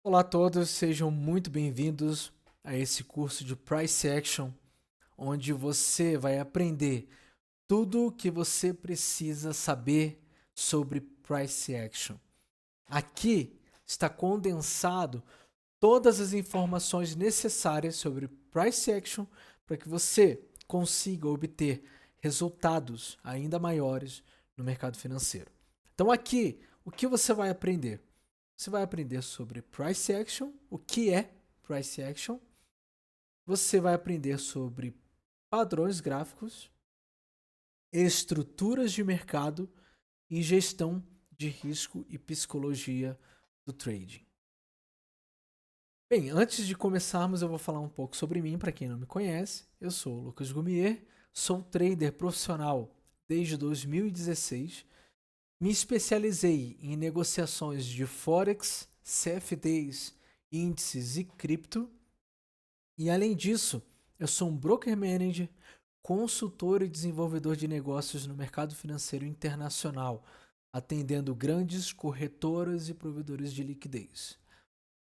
Olá a todos, sejam muito bem-vindos a esse curso de Price Action, onde você vai aprender tudo o que você precisa saber sobre Price Action. Aqui está condensado todas as informações necessárias sobre Price Action para que você consiga obter resultados ainda maiores no mercado financeiro. Então aqui, o que você vai aprender? Você vai aprender sobre Price Action, o que é Price Action. Você vai aprender sobre padrões gráficos, estruturas de mercado e gestão de risco e psicologia do trading. Bem, antes de começarmos, eu vou falar um pouco sobre mim, para quem não me conhece. Eu sou o Lucas Gumier, sou trader profissional desde 2016. Me especializei em negociações de Forex, CFDs, índices e cripto. E além disso, eu sou um broker manager, consultor e desenvolvedor de negócios no mercado financeiro internacional, atendendo grandes corretoras e provedores de liquidez.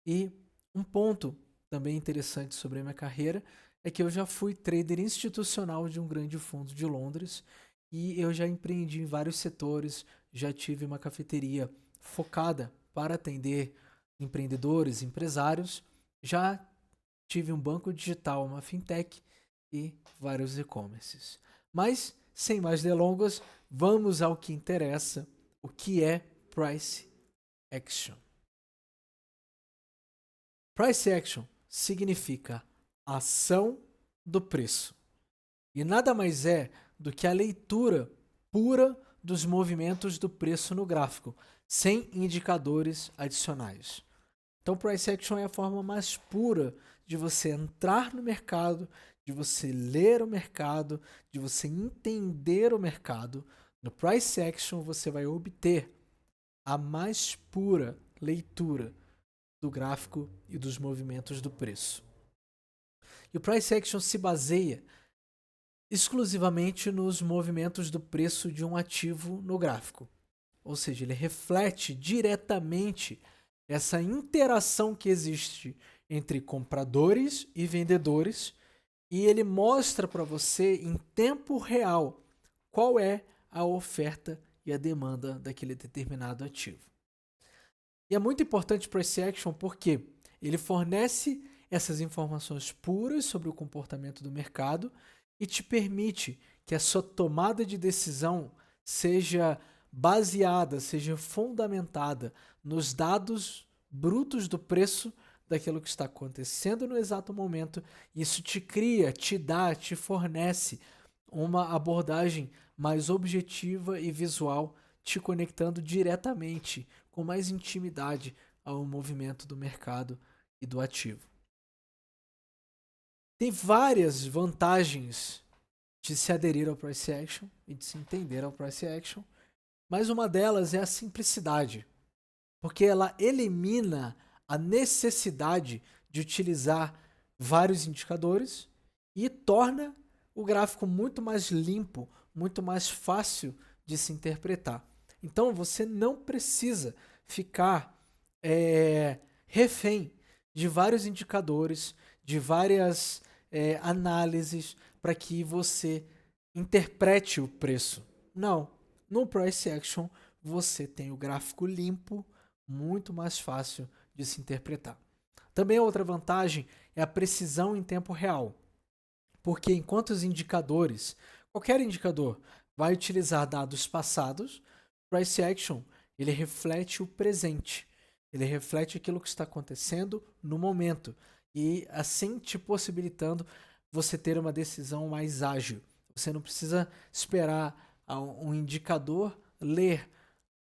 E um ponto também interessante sobre a minha carreira é que eu já fui trader institucional de um grande fundo de Londres e eu já empreendi em vários setores, já tive uma cafeteria focada para atender empreendedores, empresários, já tive um banco digital, uma fintech e vários e-commerces. Mas, sem mais delongas, vamos ao que interessa, o que é Price Action. Price Action significa ação do preço e nada mais é do que a leitura pura dos movimentos do preço no gráfico, sem indicadores adicionais. Então, Price Action é a forma mais pura de você entrar no mercado, de você ler o mercado, de você entender o mercado. No Price Action, você vai obter a mais pura leitura do gráfico e dos movimentos do preço. E o Price Action se baseia exclusivamente nos movimentos do preço de um ativo no gráfico. Ou seja, ele reflete diretamente essa interação que existe entre compradores e vendedores e ele mostra para você em tempo real qual é a oferta e a demanda daquele determinado ativo. E é muito importante para esse action porque ele fornece essas informações puras sobre o comportamento do mercado e te permite que a sua tomada de decisão seja baseada, seja fundamentada nos dados brutos do preço daquilo que está acontecendo no exato momento. Isso te cria, te dá, te fornece uma abordagem mais objetiva e visual, te conectando diretamente, com mais intimidade ao movimento do mercado e do ativo. Tem várias vantagens de se aderir ao Price Action e de se entender ao Price Action, mas uma delas é a simplicidade, porque ela elimina a necessidade de utilizar vários indicadores e torna o gráfico muito mais limpo, muito mais fácil de se interpretar. Então você não precisa ficar refém de vários indicadores, de várias análises para que você interprete o preço. Não. No Price Action você tem o gráfico limpo, muito mais fácil de se interpretar. Também a outra vantagem é a precisão em tempo real. Porque enquanto os indicadores, qualquer indicador, vai utilizar dados passados, Price Action ele reflete o presente. Ele reflete aquilo que está acontecendo no momento e assim te possibilitando você ter uma decisão mais ágil. Você não precisa esperar um indicador ler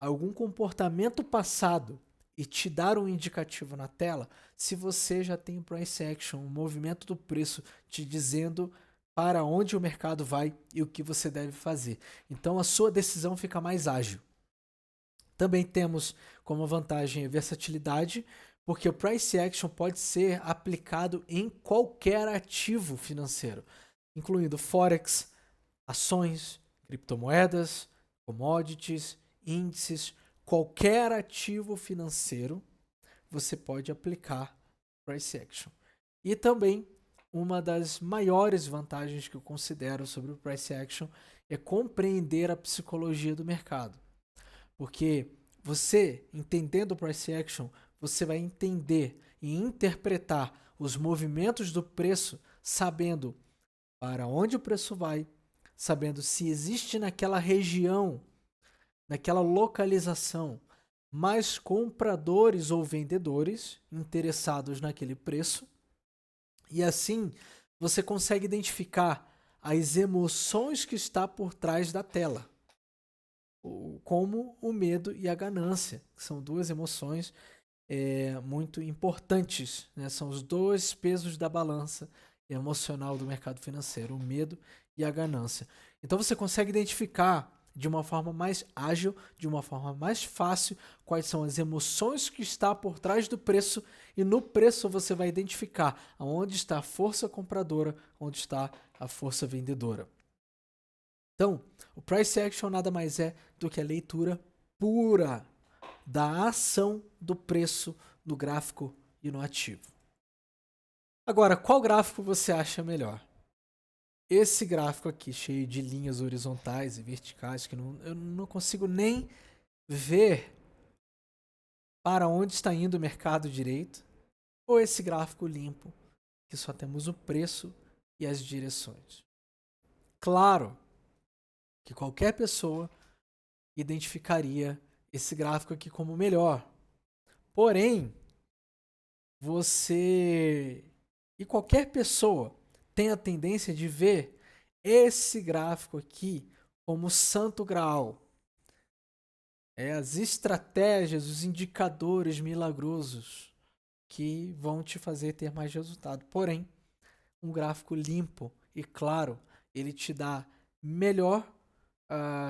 algum comportamento passado e te dar um indicativo na tela, se você já tem o price action, o movimento do preço te dizendo para onde o mercado vai e o que você deve fazer. Então a sua decisão fica mais ágil. Também temos como vantagem a versatilidade, porque o price action pode ser aplicado em qualquer ativo financeiro, incluindo forex, ações, criptomoedas, commodities, índices, qualquer ativo financeiro você pode aplicar Price Action. E também, uma das maiores vantagens que eu considero sobre o Price Action é compreender a psicologia do mercado. Porque você, entendendo o Price Action, você vai entender e interpretar os movimentos do preço, sabendo para onde o preço vai, sabendo se existe naquela região, naquela localização, mais compradores ou vendedores interessados naquele preço. E assim, você consegue identificar as emoções que está por trás da tela, como o medo e a ganância, que são duas emoções muito importantes, né? São os dois pesos da balança emocional do mercado financeiro, o medo e a ganância. Então você consegue identificar de uma forma mais ágil, de uma forma mais fácil, quais são as emoções que está por trás do preço, e no preço você vai identificar onde está a força compradora, onde está a força vendedora. Então, o Price Action nada mais é do que a leitura pura da ação do preço no gráfico e no ativo. Agora, qual gráfico você acha melhor? Esse gráfico aqui, cheio de linhas horizontais e verticais, que eu não consigo nem ver para onde está indo o mercado direito, ou esse gráfico limpo, que só temos o preço e as direções. Claro que qualquer pessoa identificaria esse gráfico aqui como melhor. Porém, você e qualquer pessoa tem a tendência de ver esse gráfico aqui como santo graal. As estratégias, os indicadores milagrosos que vão te fazer ter mais resultado. Porém, um gráfico limpo e claro, ele te dá melhor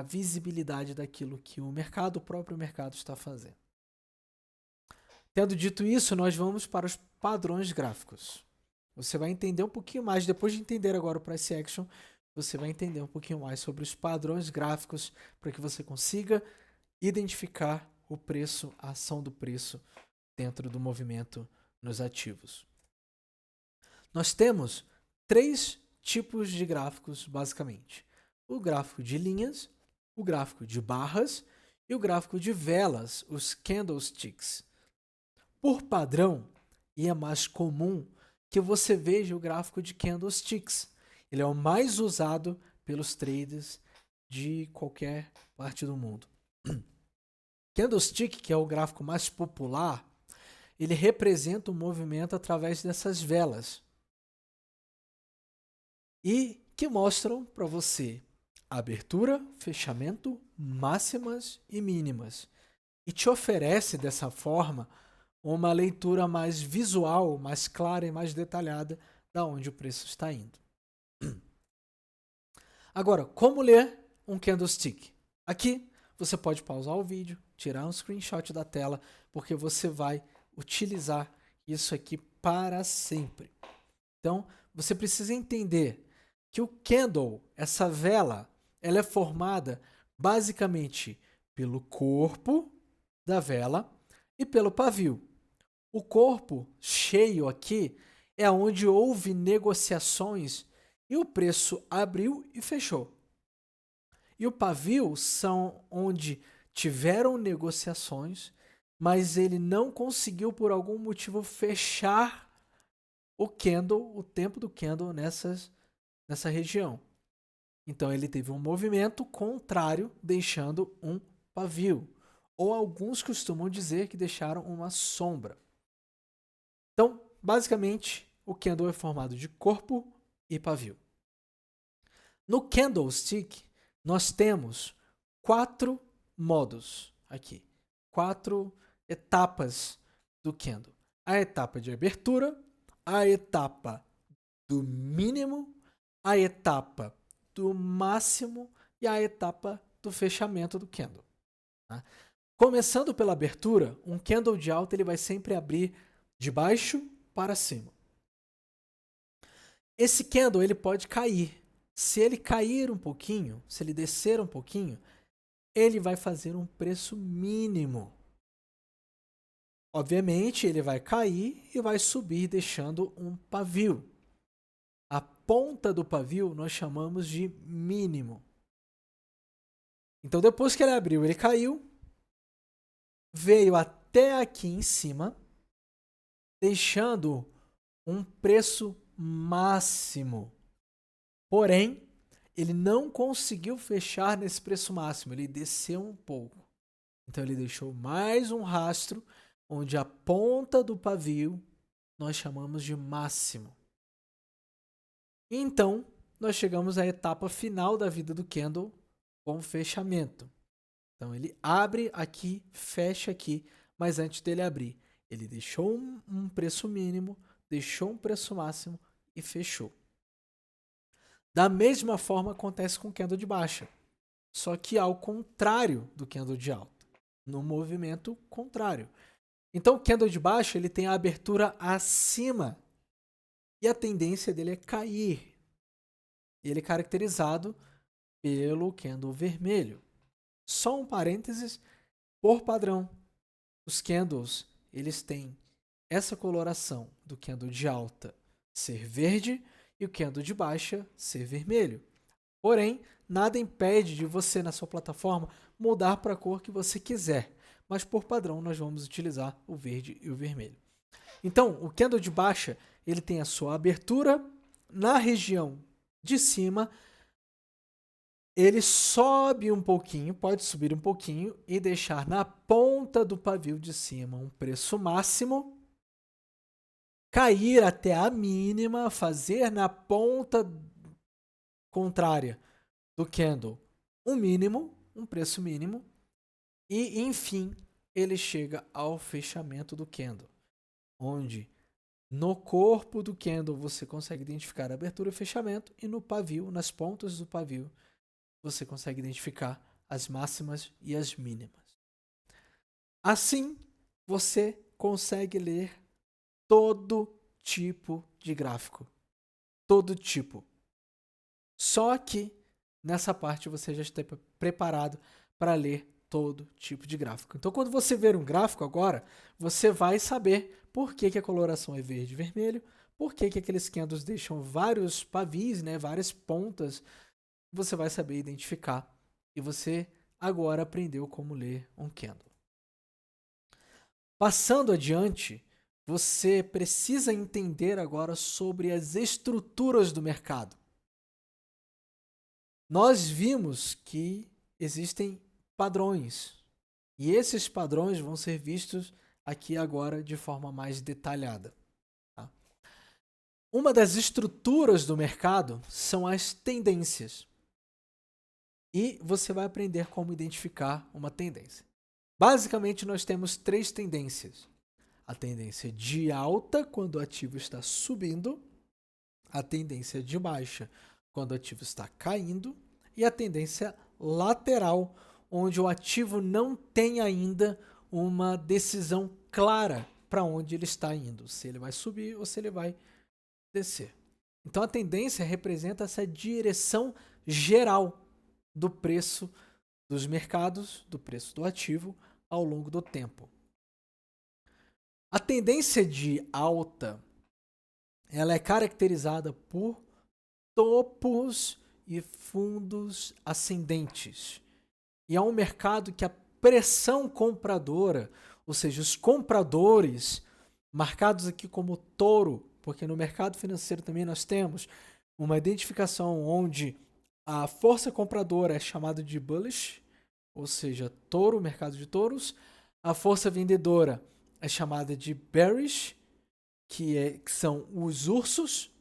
visibilidade daquilo que o próprio mercado está fazendo. Tendo dito isso, nós vamos para os padrões gráficos. Você vai entender um pouquinho mais, depois de entender agora o Price Action, você vai entender um pouquinho mais sobre os padrões gráficos para que você consiga identificar o preço, a ação do preço dentro do movimento nos ativos. Nós temos 3 tipos de gráficos, basicamente. O gráfico de linhas, o gráfico de barras e o gráfico de velas, os candlesticks. Por padrão, e é mais comum que você veja o gráfico de candlesticks. Ele é o mais usado pelos traders de qualquer parte do mundo. Candlestick, que é o gráfico mais popular, ele representa o movimento através dessas velas e que mostram para você abertura, fechamento, máximas e mínimas, e te oferece dessa forma uma leitura mais visual, mais clara e mais detalhada da onde o preço está indo. Agora, como ler um candlestick? Aqui você pode pausar o vídeo, tirar um screenshot da tela, porque você vai utilizar isso aqui para sempre. Então, você precisa entender que o candle, essa vela, ela é formada basicamente pelo corpo da vela e pelo pavio. O corpo cheio aqui é onde houve negociações e o preço abriu e fechou. E o pavio são onde tiveram negociações, mas ele não conseguiu por algum motivo fechar o candle, o tempo do candle nessa região. Então ele teve um movimento contrário, deixando um pavio. Ou alguns costumam dizer que deixaram uma sombra. Então, basicamente, o candle é formado de corpo e pavio. No candlestick, nós temos 4 modos aqui, 4 etapas do candle. A etapa de abertura, a etapa do mínimo, a etapa do máximo e a etapa do fechamento do candle. Tá? Começando pela abertura, um candle de alta ele vai sempre abrir de baixo para cima. Esse candle ele pode cair. Se ele cair um pouquinho, se ele descer um pouquinho, ele vai fazer um preço mínimo. Obviamente, ele vai cair e vai subir deixando um pavio. A ponta do pavio nós chamamos de mínimo. Então, depois que ele abriu, ele caiu, veio até aqui em cima, deixando um preço máximo. Porém, ele não conseguiu fechar nesse preço máximo, ele desceu um pouco. Então, ele deixou mais um rastro, onde a ponta do pavio nós chamamos de máximo. Então, nós chegamos à etapa final da vida do candle com fechamento. Então, ele abre aqui, fecha aqui, mas antes dele abrir, ele deixou um preço mínimo, deixou um preço máximo e fechou. Da mesma forma acontece com o candle de baixa, só que ao contrário do candle de alta, no movimento contrário. Então, o candle de baixa ele tem a abertura acima e a tendência dele é cair. Ele é caracterizado pelo candle vermelho. Só um parênteses, por padrão, os candles eles têm essa coloração do candle de alta ser verde e o candle de baixa ser vermelho. Porém, nada impede de você na sua plataforma mudar para a cor que você quiser, mas por padrão nós vamos utilizar o verde e o vermelho. Então, o candle de baixa ele tem a sua abertura na região de cima, ele sobe um pouquinho, pode subir um pouquinho e deixar na ponta do pavio de cima um preço máximo, cair até a mínima, fazer na ponta contrária do candle um mínimo, um preço mínimo, e enfim ele chega ao fechamento do candle, onde no corpo do candle você consegue identificar a abertura e fechamento, e no pavio, nas pontas do pavio, você consegue identificar as máximas e as mínimas. Assim, você consegue ler todo tipo de gráfico. Todo tipo. Só que nessa parte você já está preparado para ler todo tipo de gráfico. Então, quando você ver um gráfico agora, você vai saber por que a coloração é verde e vermelho, por que aqueles candles deixam vários pavis, né, várias pontas. Você vai saber identificar e você agora aprendeu como ler um candle. Passando adiante, você precisa entender agora sobre as estruturas do mercado. Nós vimos que existem padrões e esses padrões vão ser vistos aqui agora de forma mais detalhada. Tá? Uma das estruturas do mercado são as tendências. E você vai aprender como identificar uma tendência. Basicamente, nós temos três tendências. A tendência de alta, quando o ativo está subindo. A tendência de baixa, quando o ativo está caindo. E a tendência lateral, onde o ativo não tem ainda uma decisão clara para onde ele está indo. Se ele vai subir ou se ele vai descer. Então, a tendência representa essa direção geral do preço dos mercados, do preço do ativo ao longo do tempo. A tendência de alta, ela é caracterizada por topos e fundos ascendentes. E é um mercado que a pressão compradora, ou seja, os compradores, marcados aqui como touro, porque no mercado financeiro também nós temos uma identificação onde a força compradora é chamada de bullish, ou seja, touro, mercado de touros. A força vendedora é chamada de bearish, que são os ursos.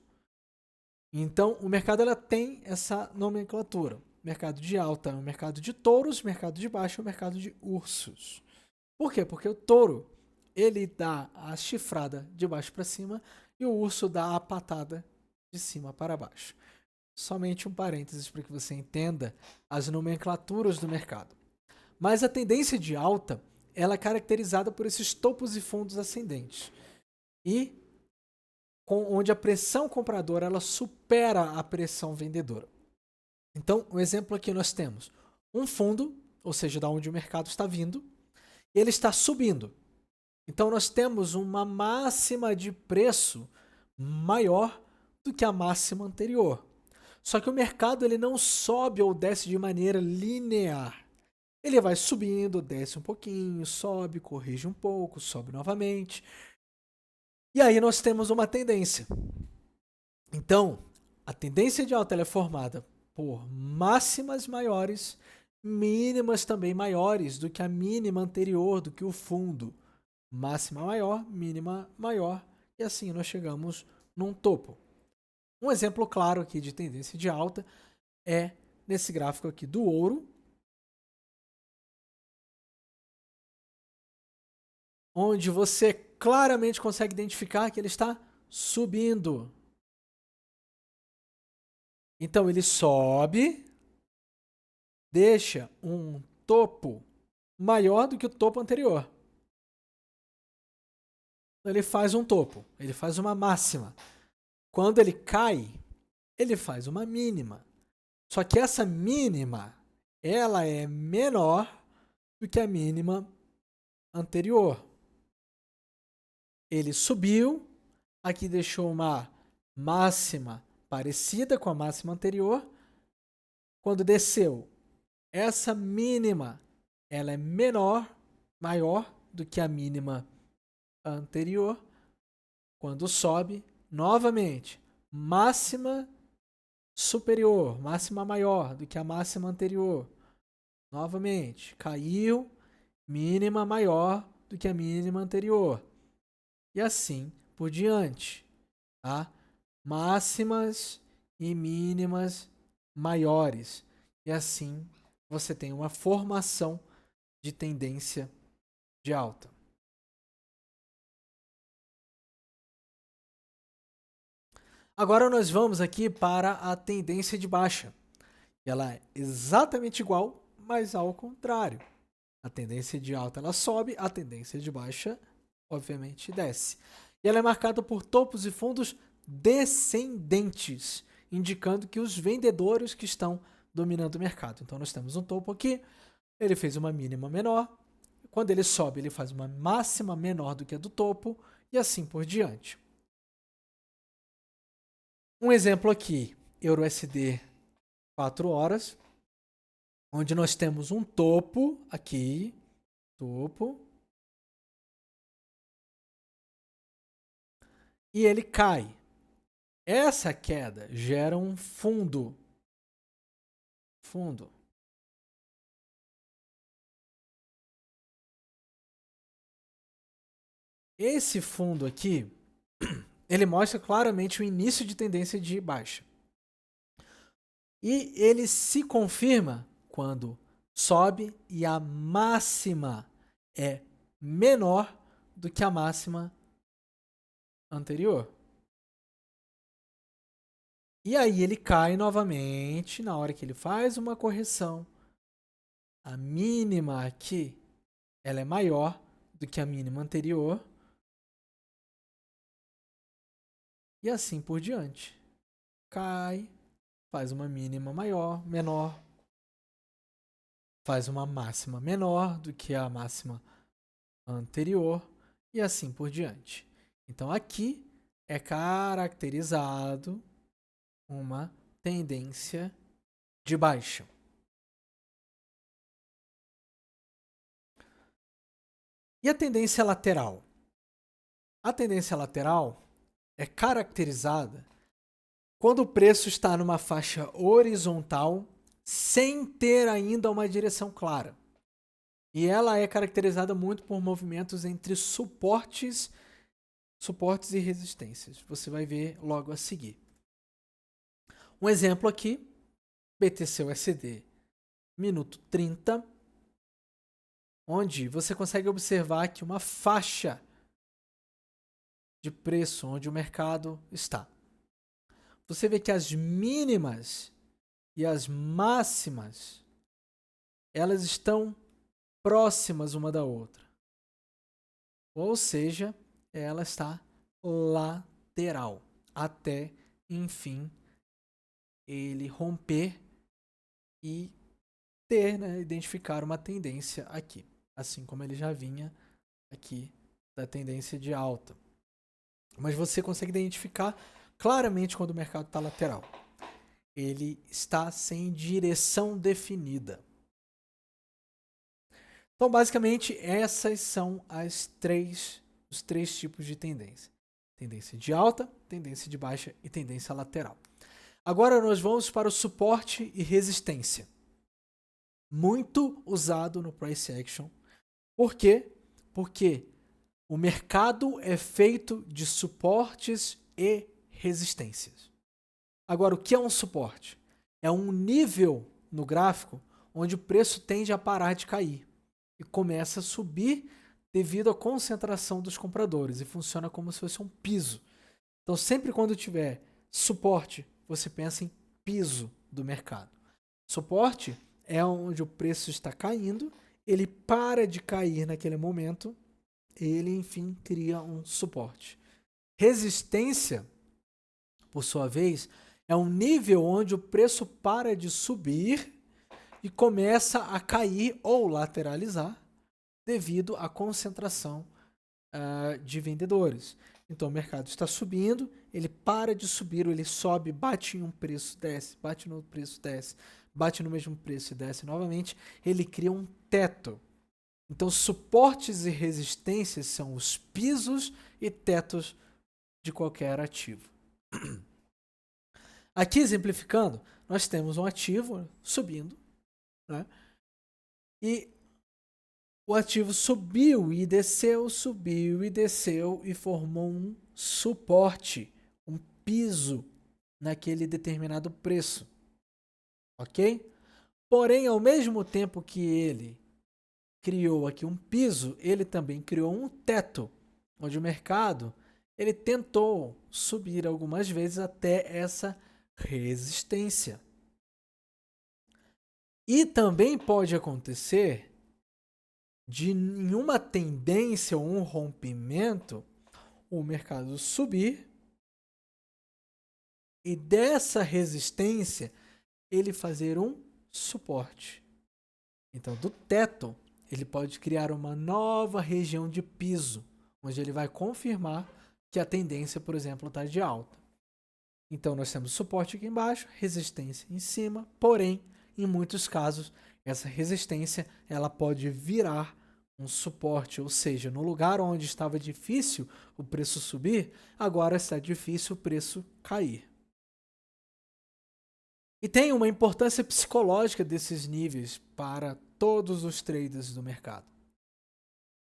Então, o mercado ela tem essa nomenclatura. Mercado de alta é o mercado de touros, mercado de baixo é o mercado de ursos. Por quê? Porque o touro ele dá a chifrada de baixo para cima e o urso dá a patada de cima para baixo. Somente um parênteses para que você entenda as nomenclaturas do mercado. Mas a tendência de alta ela é caracterizada por esses topos e fundos ascendentes. E onde a pressão compradora ela supera a pressão vendedora. Então, o exemplo aqui nós temos um fundo, ou seja, da onde o mercado está vindo, ele está subindo. Então nós temos uma máxima de preço maior do que a máxima anterior. Só que o mercado ele não sobe ou desce de maneira linear. Ele vai subindo, desce um pouquinho, sobe, corrige um pouco, sobe novamente. E aí nós temos uma tendência. Então, a tendência de alta ela é formada por máximas maiores, mínimas também maiores do que a mínima anterior, do que o fundo. Máxima maior, mínima maior, e assim nós chegamos num topo. Um exemplo claro aqui de tendência de alta é nesse gráfico aqui do ouro, onde você claramente consegue identificar que ele está subindo. Então ele sobe, deixa um topo maior do que o topo anterior. Ele faz um topo, ele faz uma máxima. Quando ele cai, ele faz uma mínima. Só que essa mínima, ela é menor do que a mínima anterior. Ele subiu, aqui deixou uma máxima parecida com a máxima anterior. Quando desceu, essa mínima, ela é maior do que a mínima anterior. Quando sobe, novamente, máxima superior, máxima maior do que a máxima anterior. Novamente, caiu, mínima maior do que a mínima anterior. E assim por diante, tá? Máximas e mínimas maiores. E assim você tem uma formação de tendência de alta. Agora nós vamos aqui para a tendência de baixa. Ela é exatamente igual, mas ao contrário. A tendência de alta ela sobe, a tendência de baixa, obviamente, desce. E ela é marcada por topos e fundos descendentes, indicando que os vendedores que estão dominando o mercado. Então nós temos um topo aqui, ele fez uma mínima menor, quando ele sobe ele faz uma máxima menor do que a do topo e assim por diante. Um exemplo aqui, EURUSD 4 horas, onde nós temos um topo aqui, topo, e ele cai. Essa queda gera um fundo. Esse fundo aqui, ele mostra claramente o início de tendência de baixa. E ele se confirma quando sobe e a máxima é menor do que a máxima anterior. E aí ele cai novamente na hora que ele faz uma correção. A mínima aqui, ela é maior do que a mínima anterior. E assim por diante. Cai, faz uma mínima maior, menor, faz uma máxima menor do que a máxima anterior e assim por diante. Então aqui é caracterizado uma tendência de baixa. E a tendência lateral? A tendência lateral é caracterizada quando o preço está numa faixa horizontal sem ter ainda uma direção clara. E ela é caracterizada muito por movimentos entre suportes e resistências. Você vai ver logo a seguir. Um exemplo aqui, BTC-USD, minuto 30, onde você consegue observar que uma faixa de preço onde o mercado está. Você vê que as mínimas e as máximas, elas estão próximas uma da outra. Ou seja, ela está lateral, até, enfim, ele romper e ter, identificar uma tendência aqui, assim como ele já vinha aqui da tendência de alta. Mas você consegue identificar claramente quando o mercado está lateral. Ele está sem direção definida. Então, basicamente, essas são os três tipos de tendência. Tendência de alta, tendência de baixa e tendência lateral. Agora nós vamos para o suporte e resistência. Muito usado no price action. Por quê? Porque o mercado é feito de suportes e resistências. Agora, o que é um suporte? É um nível no gráfico onde o preço tende a parar de cair e começa a subir devido à concentração dos compradores e funciona como se fosse um piso. Então, sempre quando tiver suporte, você pensa em piso do mercado. Suporte é onde o preço está caindo, ele para de cair naquele momento, ele enfim cria um suporte. Resistência, por sua vez, é um nível onde o preço para de subir e começa a cair ou lateralizar devido à concentração de vendedores. Então o mercado está subindo, ele para de subir, ou ele sobe, bate em um preço, desce, bate no preço, desce, bate no mesmo preço e desce novamente, ele cria um teto. Então suportes e resistências são os pisos e tetos de qualquer ativo. Aqui exemplificando, nós temos um ativo subindo, né? E o ativo subiu e desceu e formou um suporte, um piso naquele determinado preço, ok? Porém, ao mesmo tempo que ele criou aqui um piso, ele também criou um teto, onde o mercado ele tentou subir algumas vezes até essa resistência. E também pode acontecer de em uma tendência ou um rompimento, o mercado subir e dessa resistência ele fazer um suporte. Então, do teto, ele pode criar uma nova região de piso, onde ele vai confirmar que a tendência, por exemplo, está de alta. Então, nós temos suporte aqui embaixo, resistência em cima, porém, em muitos casos, essa resistência ela pode virar um suporte, ou seja, no lugar onde estava difícil o preço subir, agora está difícil o preço cair. E tem uma importância psicológica desses níveis para todos os traders do mercado.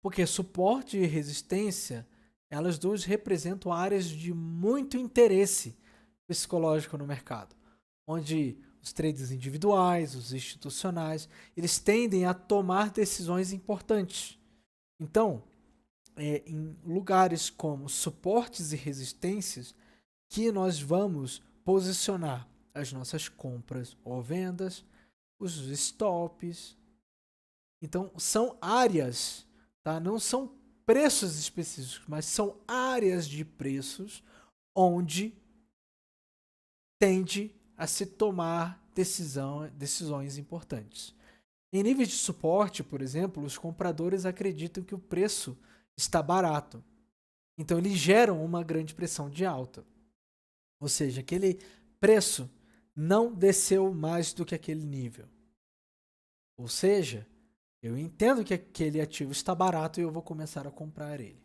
Porque suporte e resistência, elas duas representam áreas de muito interesse psicológico no mercado, onde os traders individuais, os institucionais, eles tendem a tomar decisões importantes. Então, em lugares como suportes e resistências, que nós vamos posicionar as nossas compras ou vendas, os stops. Então, são áreas, tá? Não são preços específicos, mas são áreas de preços onde tende a se tomar decisões importantes. Em níveis de suporte, por exemplo, os compradores acreditam que o preço está barato. Então, eles geram uma grande pressão de alta. Ou seja, aquele preço não desceu mais do que aquele nível. Ou seja, eu entendo que aquele ativo está barato e eu vou começar a comprar ele.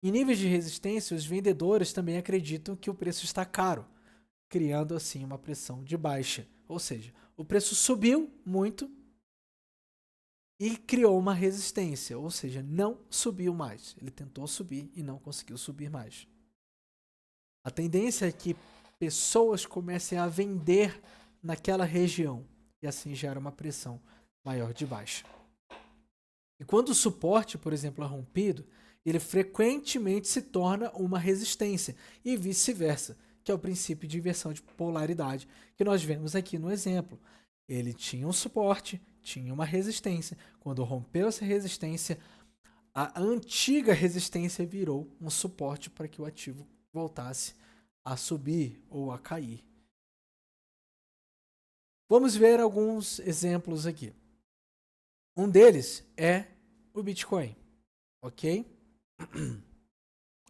Em níveis de resistência, os vendedores também acreditam que o preço está caro, criando assim uma pressão de baixa. Ou seja, o preço subiu muito e criou uma resistência, ou seja, não subiu mais. Ele tentou subir e não conseguiu subir mais. A tendência é que pessoas comecem a vender naquela região e assim gera uma pressão maior de baixa. E quando o suporte, por exemplo, é rompido, ele frequentemente se torna uma resistência e vice-versa, que é o princípio de inversão de polaridade que nós vemos aqui no exemplo. Ele tinha um suporte, tinha uma resistência. Quando rompeu essa resistência, a antiga resistência virou um suporte para que o ativo voltasse a subir ou a cair. Vamos ver alguns exemplos aqui. Um deles é o Bitcoin, ok?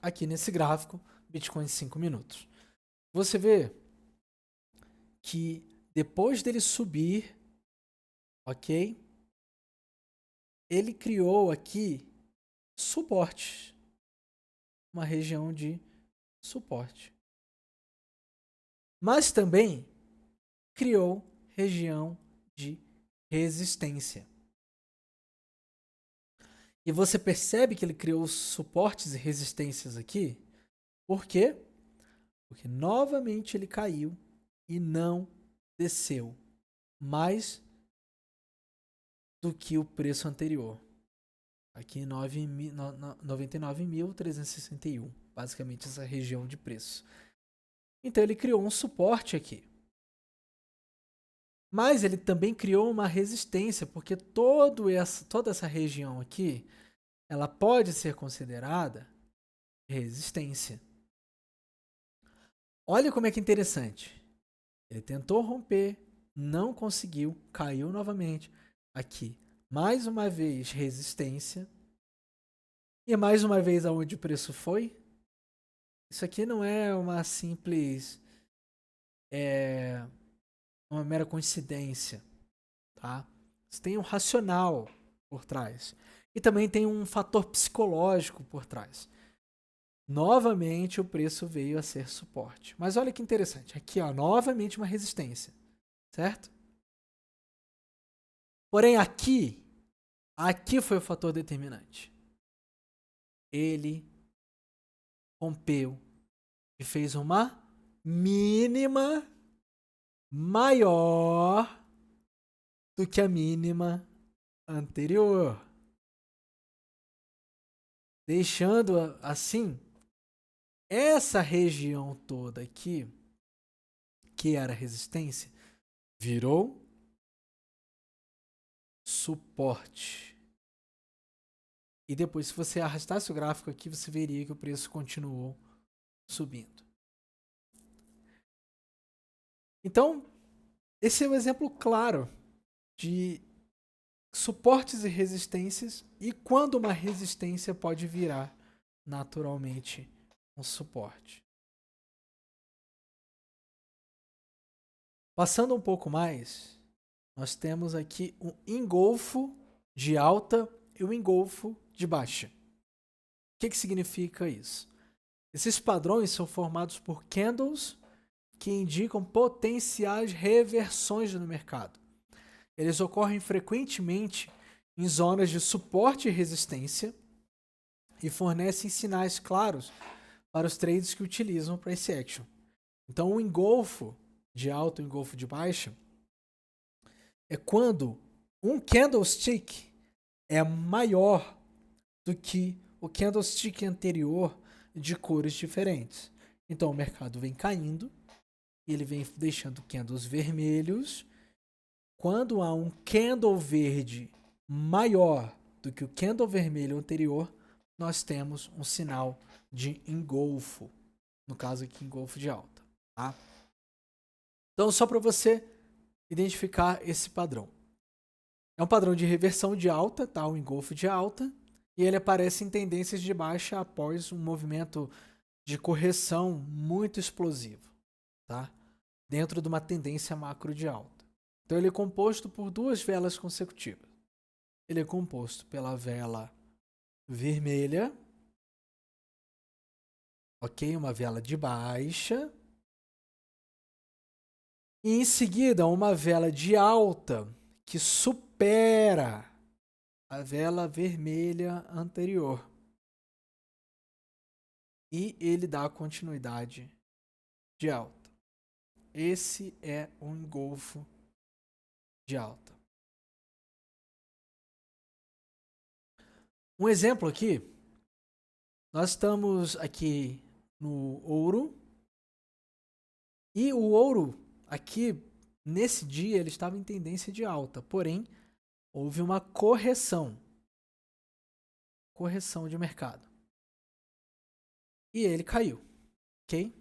aqui nesse gráfico, Bitcoin em 5 minutos. Você vê que depois dele subir, ok? Ele criou aqui suporte, uma região de suporte. Mas também criou região de resistência. E você percebe que ele criou suportes e resistências aqui. Por quê? Porque novamente ele caiu e não desceu mais do que o preço anterior. Aqui 99.361, basicamente essa região de preço. Então ele criou um suporte aqui. Mas ele também criou uma resistência, porque toda essa região aqui, ela pode ser considerada resistência. Olha como é que é interessante. Ele tentou romper, não conseguiu, caiu novamente. Aqui, mais uma vez, resistência. E mais uma vez, aonde o preço foi? Isso aqui não é uma simples... uma mera coincidência, tá? Isso tem um racional por trás. E também tem um fator psicológico por trás. Novamente o preço veio a ser suporte. Mas olha que interessante. Aqui, ó, novamente uma resistência. Certo? Porém, aqui foi o fator determinante. Ele rompeu e fez uma mínima maior do que a mínima anterior. Deixando assim, essa região toda aqui, que era resistência, virou suporte. E depois, se você arrastasse o gráfico aqui, você veria que o preço continuou subindo. Então, esse é um exemplo claro de suportes e resistências e quando uma resistência pode virar naturalmente um suporte. Passando um pouco mais, nós temos aqui um engolfo de alta e um engolfo de baixa. O que significa isso? Esses padrões são formados por candles que indicam potenciais reversões no mercado. Eles ocorrem frequentemente em zonas de suporte e resistência e fornecem sinais claros para os traders que utilizam price action. Então, o engolfo de alta e o engolfo de baixa é quando um candlestick é maior do que o candlestick anterior de cores diferentes. Então, o mercado vem caindo e ele vem deixando candles vermelhos. Quando há um candle verde maior do que o candle vermelho anterior, nós temos um sinal de engolfo. No caso aqui, engolfo de alta. Tá? Então, só para você identificar esse padrão. É um padrão de reversão de alta, tá? O engolfo de alta. E ele aparece em tendências de baixa após um movimento de correção muito explosivo. Tá? Dentro de uma tendência macro de alta. Então ele é composto por duas velas consecutivas. Ele é composto pela vela vermelha, ok? Uma vela de baixa. E em seguida uma vela de alta que supera a vela vermelha anterior. E ele dá continuidade de alta. Esse é um engolfo de alta. Um exemplo aqui, nós estamos aqui no ouro e o ouro aqui nesse dia ele estava em tendência de alta, porém houve uma correção de mercado e ele caiu, ok?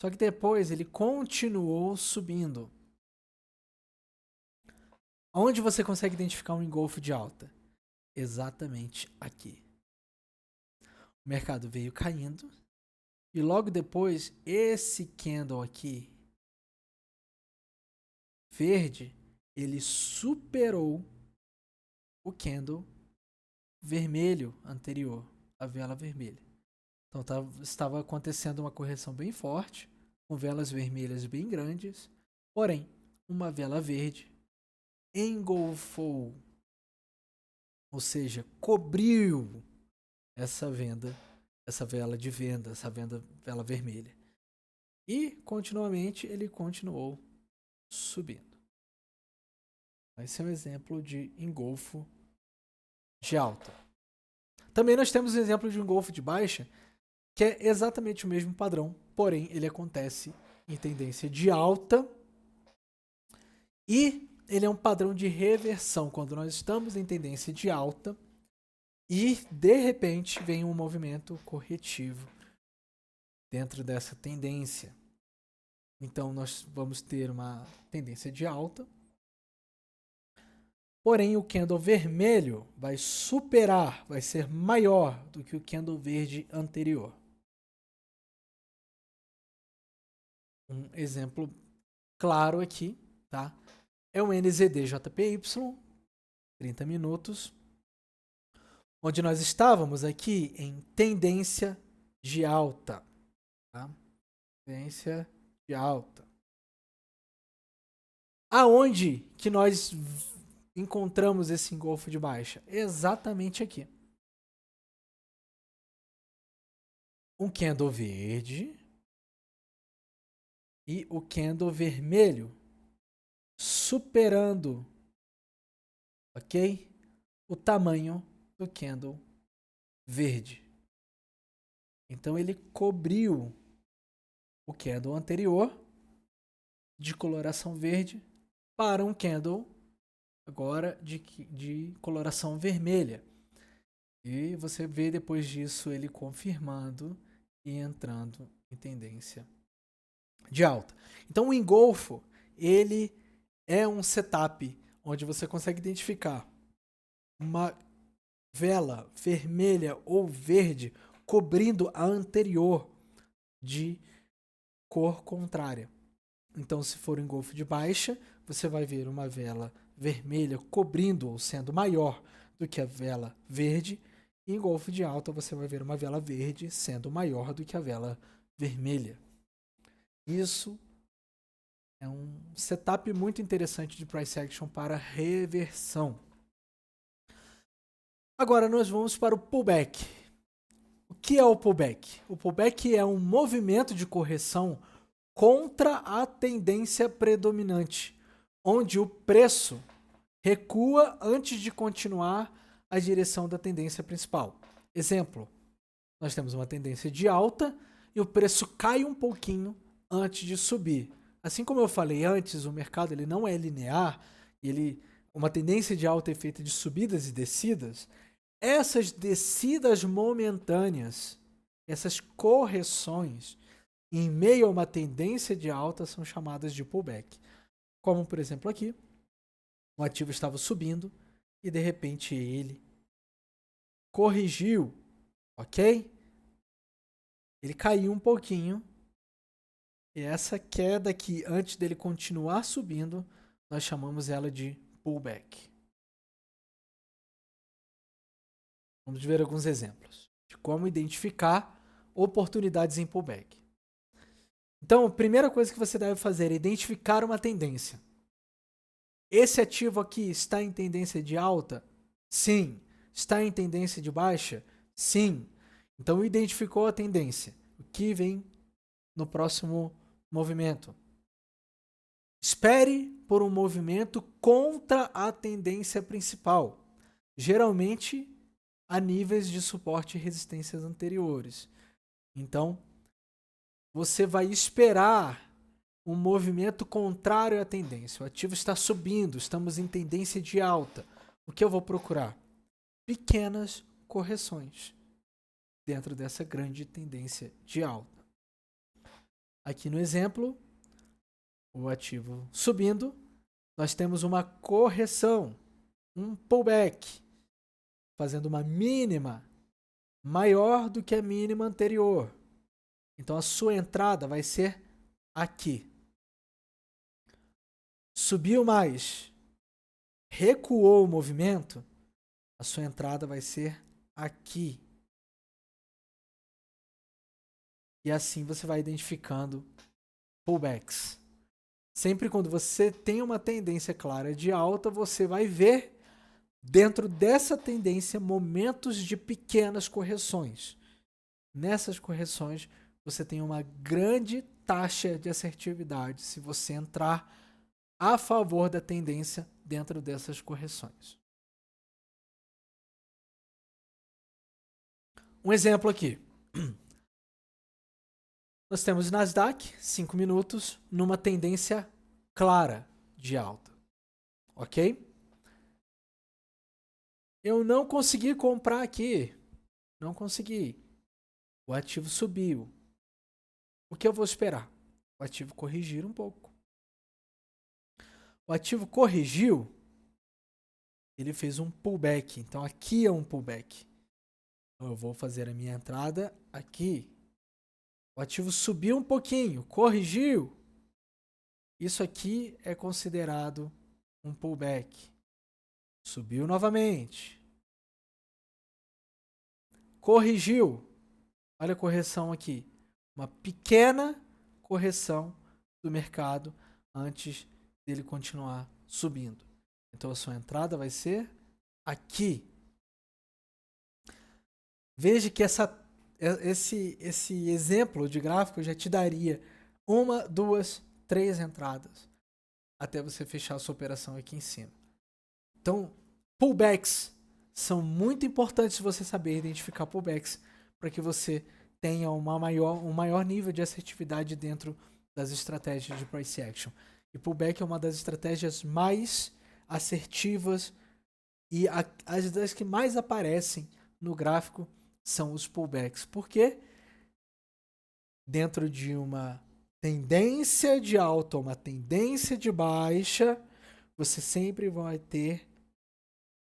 Só que depois ele continuou subindo. Onde você consegue identificar um engolfo de alta? Exatamente aqui. o mercado veio caindo e logo depois esse candle aqui verde, ele superou o candle vermelho anterior, a vela vermelha. Então estava acontecendo uma correção bem forte, com velas vermelhas bem grandes, porém, uma vela verde engolfou, ou seja, cobriu essa vela de venda, vela vermelha. E, continuamente, ele continuou subindo. Esse é um exemplo de engolfo de alta. Também nós temos um exemplo de engolfo de baixa, que é exatamente o mesmo padrão, porém ele acontece em tendência de alta e ele é um padrão de reversão, quando nós estamos em tendência de alta e de repente vem um movimento corretivo dentro dessa tendência. Então nós vamos ter uma tendência de alta, porém o candle vermelho vai superar, vai ser maior do que o candle verde anterior. Um exemplo claro aqui, tá? É o NZD-JPY, 30 minutos, onde nós estávamos aqui em tendência de alta, tá? Tendência de alta. Aonde que nós encontramos esse engolfo de baixa? Exatamente aqui. Um candle verde e o candle vermelho superando, ok? O tamanho do candle verde. Então ele cobriu o candle anterior de coloração verde para um candle agora de coloração vermelha. E você vê depois disso ele confirmando e entrando em tendência de alta. Então o engolfo, ele é um setup onde você consegue identificar uma vela vermelha ou verde cobrindo a anterior de cor contrária. Então, se for um engolfo de baixa, você vai ver uma vela vermelha cobrindo ou sendo maior do que a vela verde. E em engolfo de alta, você vai ver uma vela verde sendo maior do que a vela vermelha. Isso é um setup muito interessante de price action para reversão. Agora nós vamos para o pullback. O que é o pullback? O pullback é um movimento de correção contra a tendência predominante, onde o preço recua antes de continuar a direção da tendência principal. Exemplo, nós temos uma tendência de alta e o preço cai um pouquinho antes de subir. Assim como eu falei antes, o mercado ele não é linear, uma tendência de alta é feita de subidas e descidas. Essas descidas momentâneas, essas correções em meio a uma tendência de alta são chamadas de pullback. Como, por exemplo, aqui, o ativo estava subindo e de repente ele corrigiu, ok? Ele caiu um pouquinho e essa queda aqui, antes dele continuar subindo, nós chamamos ela de pullback. Vamos ver alguns exemplos de como identificar oportunidades em pullback. Então, a primeira coisa que você deve fazer é identificar uma tendência. Esse ativo aqui está em tendência de alta? Sim. Está em tendência de baixa? Sim. Então, identificou a tendência. O que vem no próximo movimento? Espere por um movimento contra a tendência principal. Geralmente, a níveis de suporte e resistências anteriores. Então, você vai esperar um movimento contrário à tendência. O ativo está subindo, estamos em tendência de alta. O que eu vou procurar? Pequenas correções dentro dessa grande tendência de alta. Aqui no exemplo, o ativo subindo, nós temos uma correção, um pullback, fazendo uma mínima maior do que a mínima anterior. Então a sua entrada vai ser aqui. Subiu mais, recuou o movimento, a sua entrada vai ser aqui. E assim você vai identificando pullbacks. Sempre quando você tem uma tendência clara de alta, você vai ver dentro dessa tendência momentos de pequenas correções. Nessas correções, você tem uma grande taxa de assertividade se você entrar a favor da tendência dentro dessas correções. Um exemplo aqui. Nós temos Nasdaq, 5 minutos, numa tendência clara de alta. Ok? Eu não consegui comprar aqui. Não consegui. O ativo subiu. O que eu vou esperar? O ativo corrigir um pouco. O ativo corrigiu, ele fez um pullback. Então aqui é um pullback. Então eu vou fazer a minha entrada aqui. O ativo subiu um pouquinho, corrigiu. Isso aqui é considerado um pullback. Subiu novamente. Corrigiu. Olha a correção aqui. Uma pequena correção do mercado antes dele continuar subindo. Então a sua entrada vai ser aqui. Veja que esse exemplo de gráfico já te daria 1, 2, 3 entradas até você fechar a sua operação aqui em cima. Então, pullbacks são muito importantes você saber identificar pullbacks para que você tenha um maior nível de assertividade dentro das estratégias de price action. E pullback é uma das estratégias mais assertivas e as que mais aparecem no gráfico são os pullbacks. Por quê? Dentro de uma tendência de alta ou uma tendência de baixa, você sempre vai ter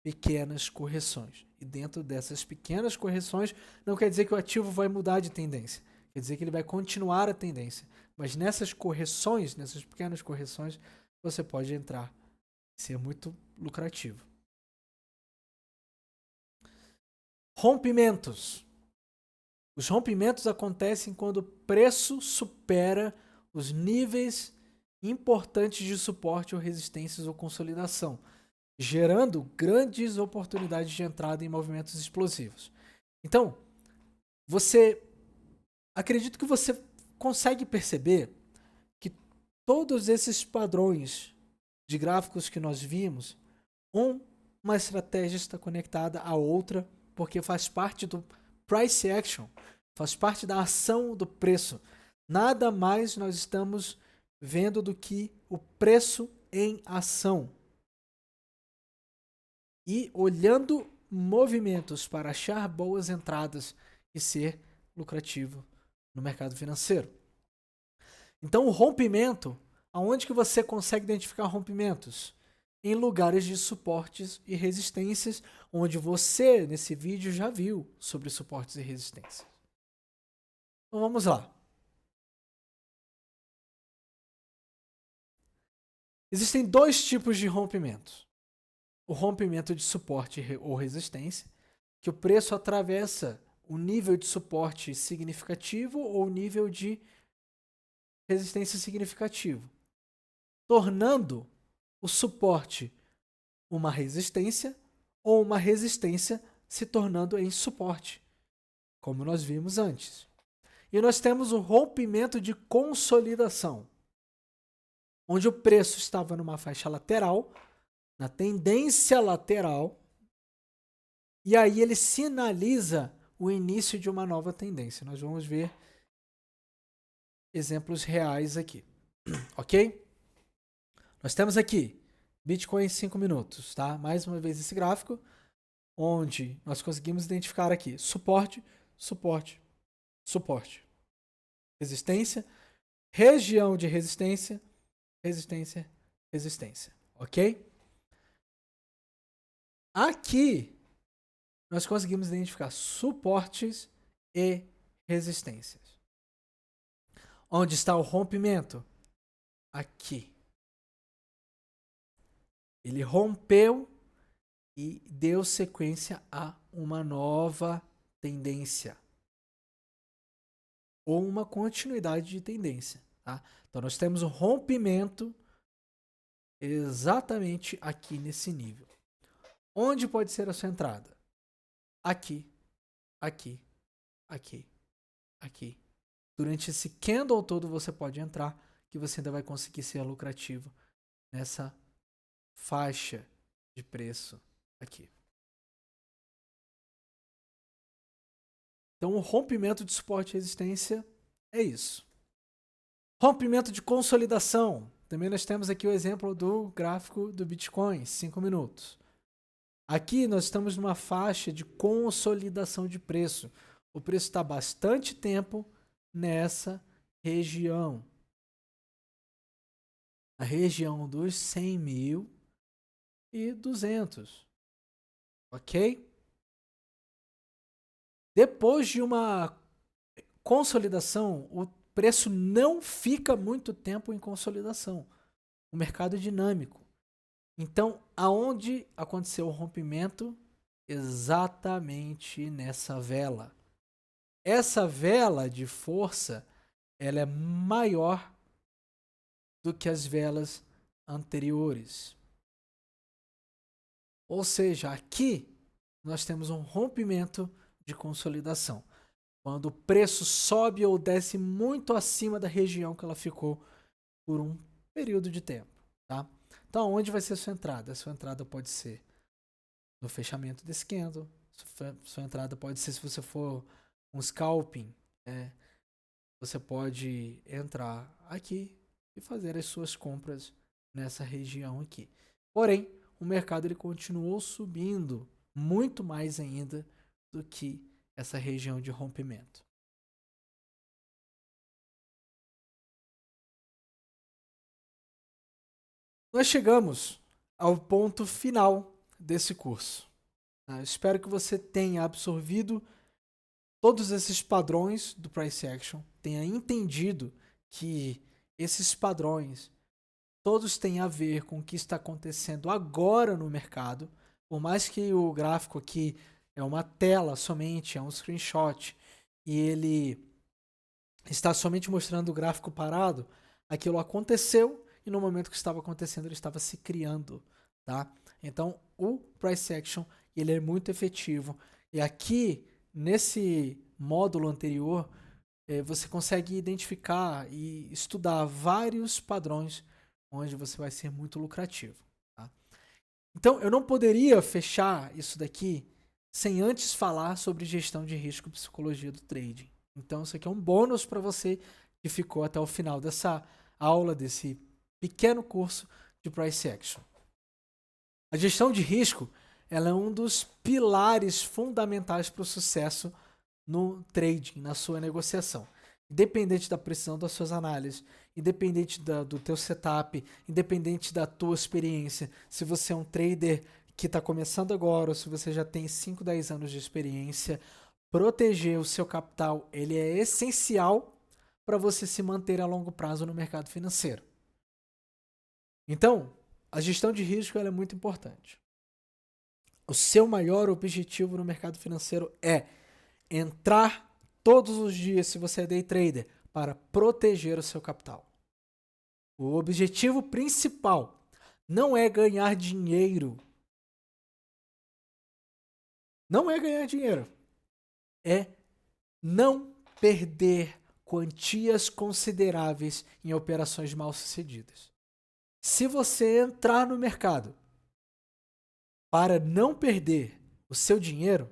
pequenas correções. E dentro dessas pequenas correções, não quer dizer que o ativo vai mudar de tendência. Quer dizer que ele vai continuar a tendência. Mas nessas correções, nessas pequenas correções, você pode entrar e ser muito lucrativo. Rompimentos. Os rompimentos acontecem quando o preço supera os níveis importantes de suporte ou resistências ou consolidação, gerando grandes oportunidades de entrada em movimentos explosivos. Então, acredito que você consegue perceber que todos esses padrões de gráficos que nós vimos, uma estratégia está conectada à outra, porque faz parte do price action, faz parte da ação do preço. Nada mais nós estamos vendo do que o preço em ação. E olhando movimentos para achar boas entradas e ser lucrativo no mercado financeiro. Então o rompimento, aonde que você consegue identificar rompimentos? Em lugares de suportes e resistências, onde você, nesse vídeo, já viu sobre suportes e resistências. Então vamos lá. Existem dois tipos de rompimentos. O rompimento de suporte ou resistência, que o preço atravessa o nível de suporte significativo ou o nível de resistência significativo, tornando o suporte uma resistência ou uma resistência se tornando em suporte, como nós vimos antes. E nós temos o rompimento de consolidação, onde o preço estava numa faixa lateral, na tendência lateral, e aí ele sinaliza o início de uma nova tendência. Nós vamos ver exemplos reais aqui, ok? Nós temos aqui Bitcoin em 5 minutos, tá? Mais uma vez esse gráfico, onde nós conseguimos identificar aqui suporte, suporte, suporte, resistência, região de resistência, resistência, resistência, ok? Aqui nós conseguimos identificar suportes e resistências. Onde está o rompimento? Aqui. Ele rompeu e deu sequência a uma nova tendência. Ou uma continuidade de tendência. Tá? Então nós temos um rompimento exatamente aqui nesse nível. Onde pode ser a sua entrada? Aqui, aqui, aqui, aqui. Durante esse candle todo você pode entrar, que você ainda vai conseguir ser lucrativo nessa faixa de preço aqui. Então o rompimento de suporte e resistência é isso. Rompimento de consolidação. Também nós temos aqui o exemplo do gráfico do Bitcoin, 5 minutos. Aqui nós estamos numa faixa de consolidação de preço. O preço está há bastante tempo nessa região. A região dos 100.200. Ok? Depois de uma consolidação, o preço não fica muito tempo em consolidação. O mercado é dinâmico. Então, aonde aconteceu o rompimento? Exatamente nessa vela. Essa vela de força, ela é maior do que as velas anteriores. Ou seja, aqui nós temos um rompimento de consolidação. Quando o preço sobe ou desce muito acima da região que ela ficou por um período de tempo. Tá? Então, onde vai ser a sua entrada? A sua entrada pode ser no fechamento desse candle. Sua entrada pode ser, se você for um scalping, você pode entrar aqui e fazer as suas compras nessa região aqui. Porém, o mercado ele continuou subindo muito mais ainda do que essa região de rompimento. Nós chegamos ao ponto final desse curso. Espero que você tenha absorvido todos esses padrões do price action, tenha entendido que esses padrões todos têm a ver com o que está acontecendo agora no mercado. Por mais que o gráfico aqui é uma tela somente, é um screenshot, e ele está somente mostrando o gráfico parado, aquilo aconteceu e no momento que estava acontecendo ele estava se criando, tá? Então o price action ele é muito efetivo e aqui nesse módulo anterior você consegue identificar e estudar vários padrões onde você vai ser muito lucrativo, tá? Então eu não poderia fechar isso daqui sem antes falar sobre gestão de risco e psicologia do trading. Então isso aqui é um bônus para você que ficou até o final dessa aula, desse pequeno curso de price action. A gestão de risco ela é um dos pilares fundamentais para o sucesso no trading, na sua negociação. Independente da precisão das suas análises, independente do teu setup, independente da tua experiência, se você é um trader que está começando agora, ou se você já tem 5, 10 anos de experiência, proteger o seu capital ele é essencial para você se manter a longo prazo no mercado financeiro. Então, a gestão de risco ela é muito importante. O seu maior objetivo no mercado financeiro é entrar todos os dias, se você é day trader, para proteger o seu capital. O objetivo principal não é ganhar dinheiro. Não é ganhar dinheiro. É não perder quantias consideráveis em operações mal sucedidas. Se você entrar no mercado para não perder o seu dinheiro,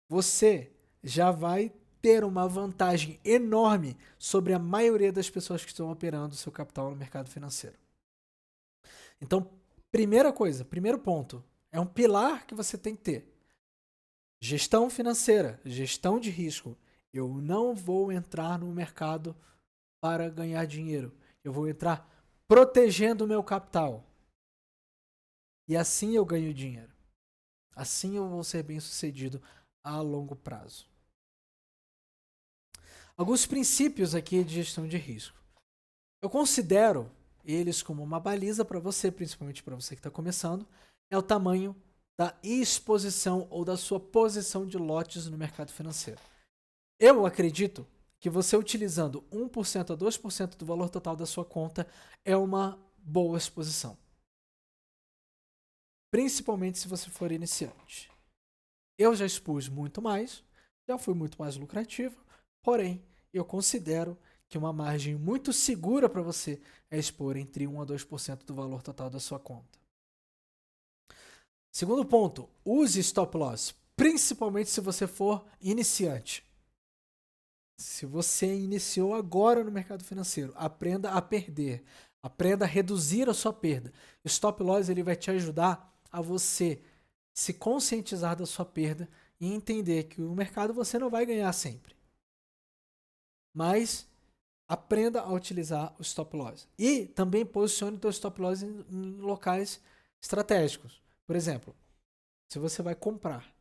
você já vai ter uma vantagem enorme sobre a maioria das pessoas que estão operando o seu capital no mercado financeiro. Então, primeira coisa, primeiro ponto, é um pilar que você tem que ter. Gestão financeira, gestão de risco. Eu não vou entrar no mercado para ganhar dinheiro. Eu vou entrar protegendo o meu capital. E assim eu ganho dinheiro. Assim eu vou ser bem sucedido a longo prazo. Alguns princípios aqui de gestão de risco. Eu considero eles como uma baliza para você, principalmente para você que está começando, é o tamanho da exposição ou da sua posição de lotes no mercado financeiro. Eu acredito que você utilizando 1% a 2% do valor total da sua conta é uma boa exposição. Principalmente se você for iniciante. Eu já expus muito mais, já fui muito mais lucrativo, porém, eu considero que uma margem muito segura para você é expor entre 1 a 2% do valor total da sua conta. Segundo ponto, use stop loss, principalmente se você for iniciante. Se você iniciou agora no mercado financeiro, aprenda a perder, aprenda a reduzir a sua perda. O stop loss ele vai te ajudar a você se conscientizar da sua perda e entender que o mercado você não vai ganhar sempre. Mas aprenda a utilizar o stop loss. E também posicione o seu stop loss em locais estratégicos. Por exemplo, se você vai comprar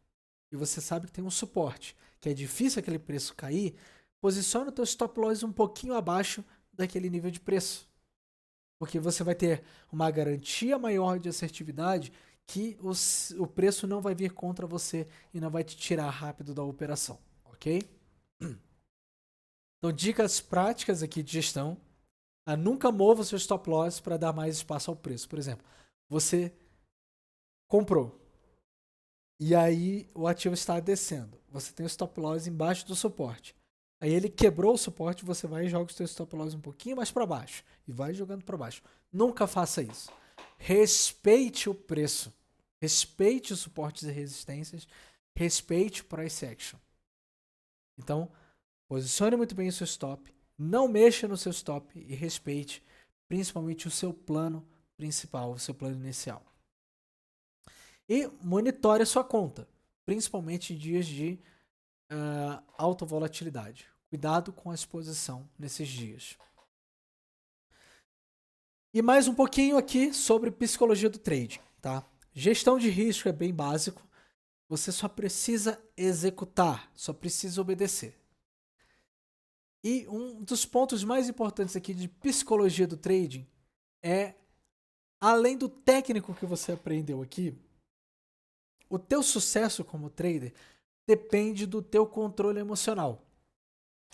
e você sabe que tem um suporte, que é difícil aquele preço cair, posicione o seu stop loss um pouquinho abaixo daquele nível de preço. Porque você vai ter uma garantia maior de assertividade que o preço não vai vir contra você e não vai te tirar rápido da operação, ok? Então, dicas práticas aqui de gestão. Nunca mova o seu stop loss para dar mais espaço ao preço. Por exemplo, você comprou e aí o ativo está descendo. Você tem o stop loss embaixo do suporte. Aí ele quebrou o suporte, você vai e joga o seu stop loss um pouquinho mais para baixo. E vai jogando para baixo. Nunca faça isso. Respeite o preço. Respeite os suportes e resistências. Respeite o price action. Então, posicione muito bem o seu stop. Não mexa no seu stop e respeite principalmente o seu plano principal, o seu plano inicial. E monitore a sua conta, principalmente em dias de alta volatilidade. Cuidado com a exposição nesses dias. E mais um pouquinho aqui sobre psicologia do trading, tá? Gestão de risco é bem básico. Você só precisa executar, só precisa obedecer. E um dos pontos mais importantes aqui de psicologia do trading é, além do técnico que você aprendeu aqui, o teu sucesso como trader depende do teu controle emocional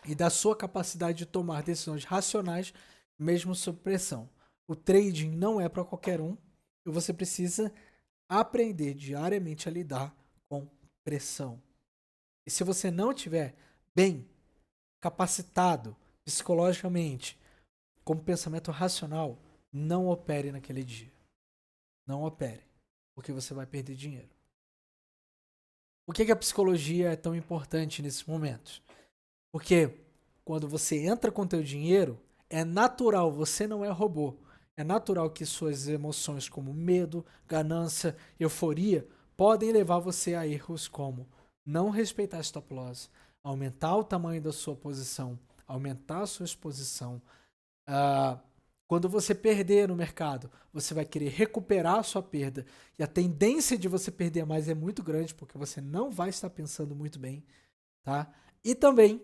e da sua capacidade de tomar decisões racionais, mesmo sob pressão. O trading não é para qualquer um e você precisa aprender diariamente a lidar com pressão. E se você não estiver bem capacitado psicologicamente, com pensamento racional, não opere naquele dia. Não opere, porque você vai perder dinheiro. Por que a psicologia é tão importante nesses momentos? Porque quando você entra com teu dinheiro, é natural, você não é robô. É natural que suas emoções como medo, ganância, euforia podem levar você a erros como não respeitar stop loss, aumentar o tamanho da sua posição, aumentar a sua exposição. Quando você perder no mercado, você vai querer recuperar a sua perda. E a tendência de você perder mais é muito grande, porque você não vai estar pensando muito bem. Tá? E também,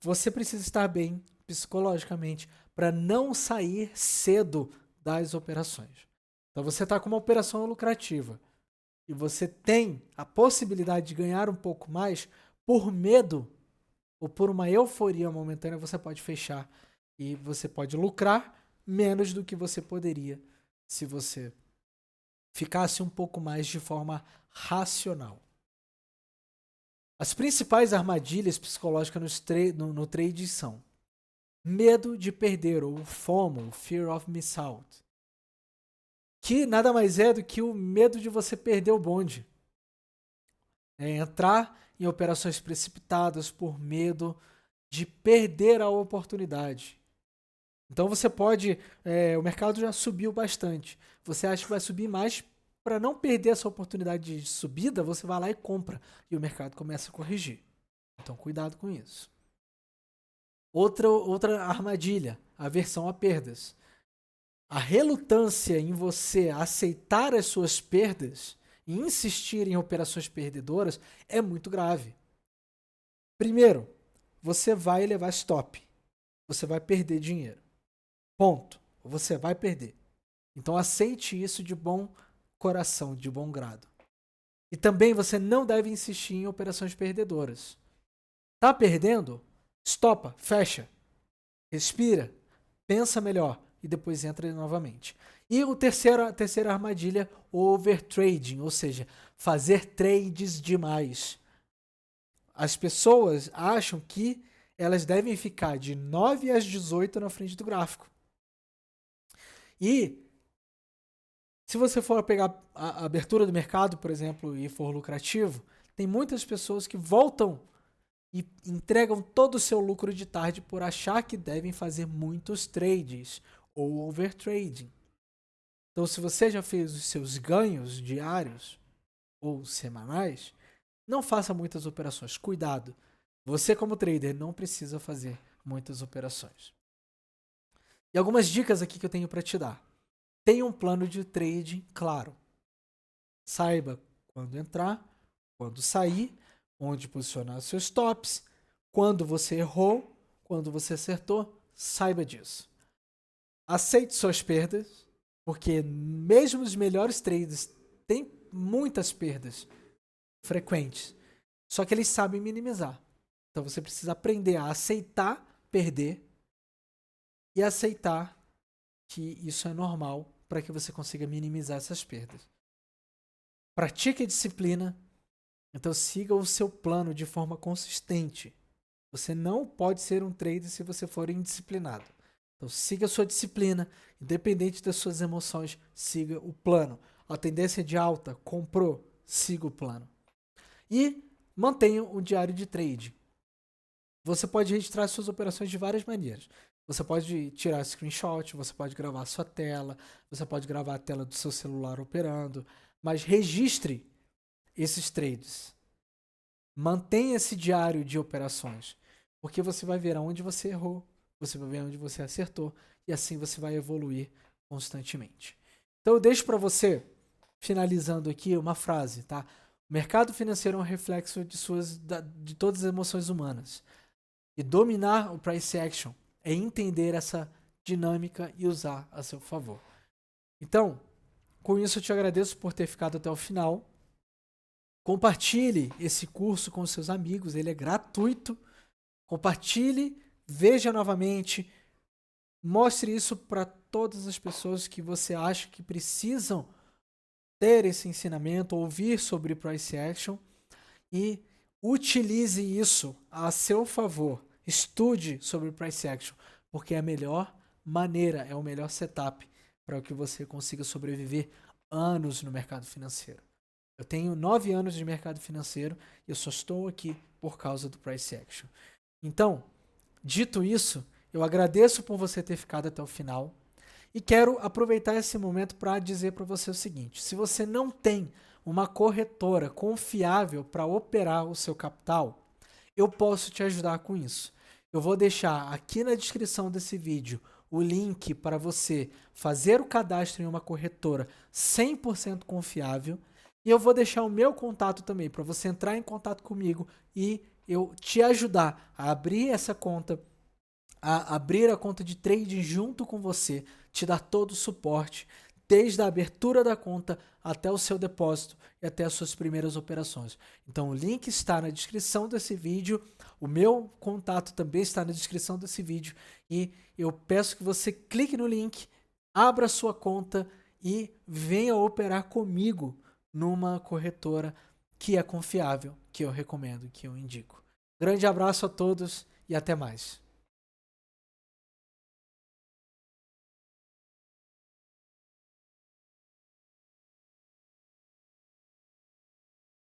você precisa estar bem psicologicamente para não sair cedo das operações. Então você está com uma operação lucrativa e você tem a possibilidade de ganhar um pouco mais por medo ou por uma euforia momentânea, você pode fechar e você pode lucrar menos do que você poderia se você ficasse um pouco mais de forma racional. As principais armadilhas psicológicas no trade são medo de perder, ou FOMO, Fear of Miss Out, que nada mais é do que o medo de você perder o bonde. É entrar em operações precipitadas por medo de perder a oportunidade. Então você pode, o mercado já subiu bastante, você acha que vai subir mais, para não perder essa oportunidade de subida, você vai lá e compra, e o mercado começa a corrigir. Então cuidado com isso. Outra armadilha, aversão a perdas. A relutância em você aceitar as suas perdas e insistir em operações perdedoras é muito grave. Primeiro, você vai levar stop. Você vai perder dinheiro. Ponto. Você vai perder. Então aceite isso de bom coração, de bom grado. E também você não deve insistir em operações perdedoras. Tá perdendo? Estopa, fecha, respira, pensa melhor e depois entra novamente. E a terceira armadilha, overtrading, ou seja, fazer trades demais. As pessoas acham que elas devem ficar de 9 às 18 na frente do gráfico. E se você for pegar a abertura do mercado, por exemplo, e for lucrativo, tem muitas pessoas que voltam e entregam todo o seu lucro de tarde por achar que devem fazer muitos trades ou overtrading. Então, se você já fez os seus ganhos diários ou semanais, não faça muitas operações. Cuidado. Você, como trader, não precisa fazer muitas operações. E algumas dicas aqui que eu tenho para te dar. Tenha um plano de trading claro. Saiba quando entrar, quando sair, onde posicionar seus stops, quando você errou, quando você acertou, saiba disso. Aceite suas perdas, porque mesmo os melhores traders têm muitas perdas frequentes, só que eles sabem minimizar. Então você precisa aprender a aceitar perder e aceitar que isso é normal para que você consiga minimizar essas perdas. Pratique a disciplina, então siga o seu plano de forma consistente. Você não pode ser um trader se você for indisciplinado. Então siga a sua disciplina, independente das suas emoções, siga o plano. A tendência de alta, comprou, siga o plano. E mantenha um diário de trade. Você pode registrar suas operações de várias maneiras. Você pode tirar screenshot, você pode gravar a sua tela, você pode gravar a tela do seu celular operando, mas registre esses trades. Mantenha esse diário de operações, porque você vai ver aonde você errou, você vai ver onde você acertou, e assim você vai evoluir constantemente. Então eu deixo para você, finalizando aqui, uma frase, tá? O mercado financeiro é um reflexo de todas as emoções humanas. E dominar o price action é entender essa dinâmica e usar a seu favor. Então, com isso eu te agradeço por ter ficado até o final. Compartilhe esse curso com seus amigos, ele é gratuito. Compartilhe, veja novamente, mostre isso para todas as pessoas que você acha que precisam ter esse ensinamento, ouvir sobre price action e utilize isso a seu favor. Estude sobre price action, porque é a melhor maneira, é o melhor setup para que você consiga sobreviver anos no mercado financeiro. Eu tenho 9 anos de mercado financeiro e eu só estou aqui por causa do price action. Então, dito isso, eu agradeço por você ter ficado até o final e quero aproveitar esse momento para dizer para você o seguinte: se você não tem uma corretora confiável para operar o seu capital, eu posso te ajudar com isso. Eu vou deixar aqui na descrição desse vídeo o link para você fazer o cadastro em uma corretora 100% confiável e eu vou deixar o meu contato também para você entrar em contato comigo e eu te ajudar a abrir essa conta, a abrir a conta de trading junto com você, te dar todo o suporte, desde a abertura da conta até o seu depósito e até as suas primeiras operações. Então o link está na descrição desse vídeo, o meu contato também está na descrição desse vídeo e eu peço que você clique no link, abra sua conta e venha operar comigo numa corretora que é confiável, que eu recomendo, que eu indico. Grande abraço a todos e até mais.